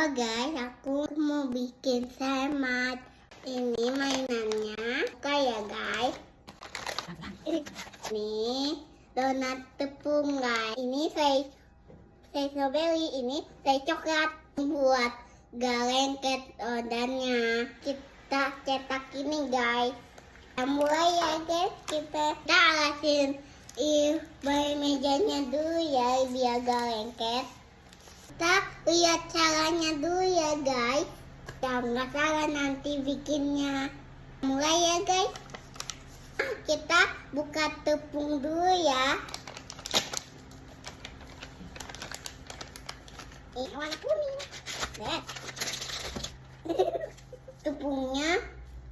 Halo guys, aku mau bikin semat. Ini mainannya. Buka ya guys. Ini donat tepung guys. Ini saya strawberry, ini saya coklat. Buat galengket odannya. Kita cetak ini guys. Kita mulai ya guys. Kita alasin mejanya dulu ya biar galengket. Kita lihat caranya dulu ya guys. Jangan salah nanti bikinnya. Mulai ya guys. Kita buka tepung dulu ya. Ini warna kuning. Tepungnya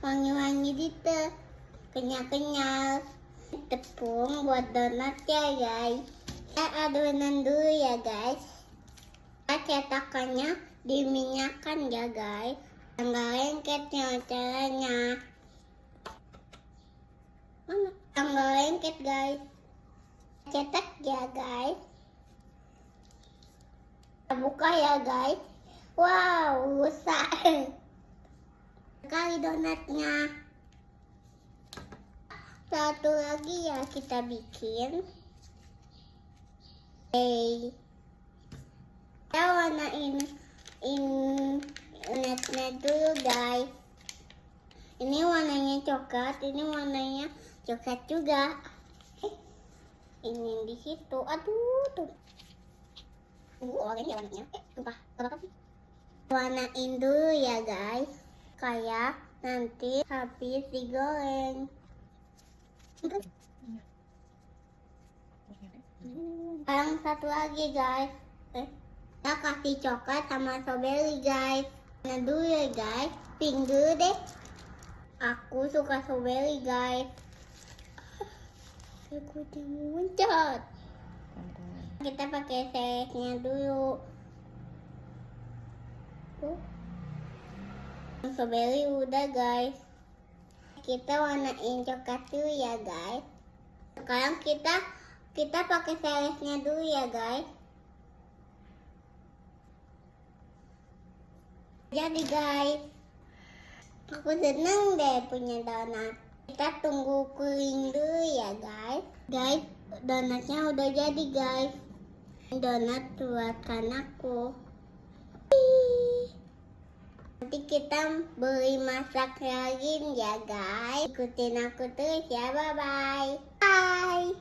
wangi-wangi gitu. Kenyal-kenyal. Tepung buat donat ya guys. Kita adonan dulu ya guys. Cetakannya diminyakan ya guys. Tanggal lengketnya caranya. Mana tanggal lengket guys? Cetak ya guys. Kita buka ya guys. Wow, rusak. Sekali donatnya. Satu lagi ya kita bikin. Kita warnain donatnya dulu guys. Ini warnanya coklat, ini warnanya coklat juga. Ini di situ. Aduh tuh. Oranye warnanya. Sumpah, apa sih? Warnain dulu ya guys. Kayak nanti habis digoreng. Sekarang satu lagi guys. Kita kasih coklat sama strawberry guys. Nah dulu ya guys. Pink dulu deh. Aku suka strawberry guys. Aku muncul. Kita pakai selesnya dulu. Strawberry udah guys. Kita warnain coklat dulu ya guys. Sekarang kita pakai selesnya dulu ya guys. Jadi guys, aku seneng deh punya donat. Kita tunggu cooling dulu ya guys. Guys, donatnya udah jadi guys. Donat buatkan aku. Nanti kita beli masak lagi ya guys. Ikutin aku terus ya, bye bye. Bye.